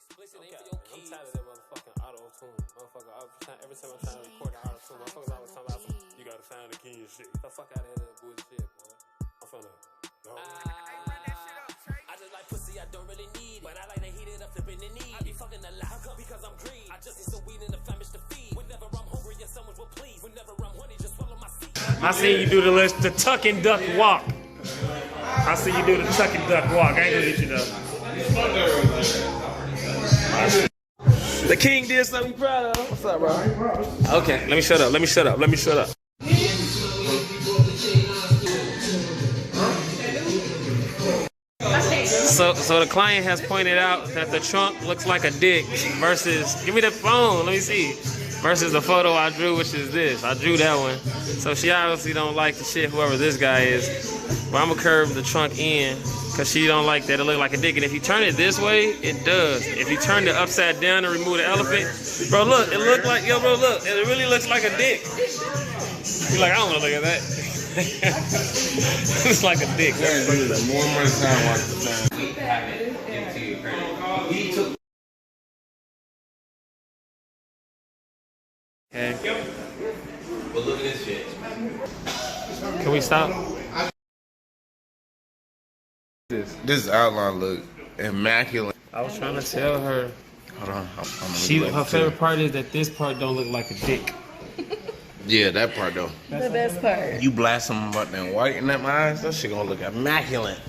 Okay, I'm tired of that motherfucking auto-tune. Motherfucker, every time I'm trying to record an auto-tune, motherfuckers always talking about some, you gotta find the key and shit. Get the fuck out of here, that bullshit, boy. I'm finna go. I just like pussy, I don't really need it. But I like to heat it up to bend the knee. I be fucking a lot because I'm greedy. I just need some weed and the famish to feed. Whenever I'm hungry, yes, someone will please. Whenever I'm horny, just swallow my seed. I see you do the tuck and duck walk. I see you do the tuck and duck walk. I ain't gonna get you though. The king did something we proud of. What's up, bro? Okay, let me shut up. Let me shut up. Let me shut up. So the client has pointed out that the trunk looks like a dick versus, give me the phone, let me see, versus the photo I drew, which is this. I drew that one. So she obviously don't like the shit, whoever this guy is. But I'm gonna curve the trunk in because she don't like that it look like a dick. And if you turn it this way, it does. If you turn it upside down and remove the elephant, bro, look, it look like, yo, bro, look, it really looks like a dick. You're like, I don't wanna look at that. It's like a dick. More and more time, watch the time. Have it into your credit. He took. Okay. But look at this shit. Can we stop? This outline look immaculate. I was trying to tell her. Hold on. Her favorite part is that this part don't look like a dick. Yeah, that part though. The best part. You blast some about that white in that my eyes, that shit gonna look immaculate.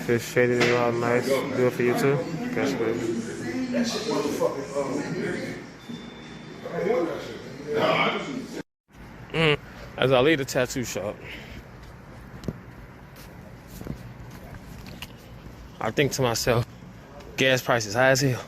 Just shaded it all nice. Do it for you too. That's good. As I leave the tattoo shop, I think to myself, gas prices high as hell.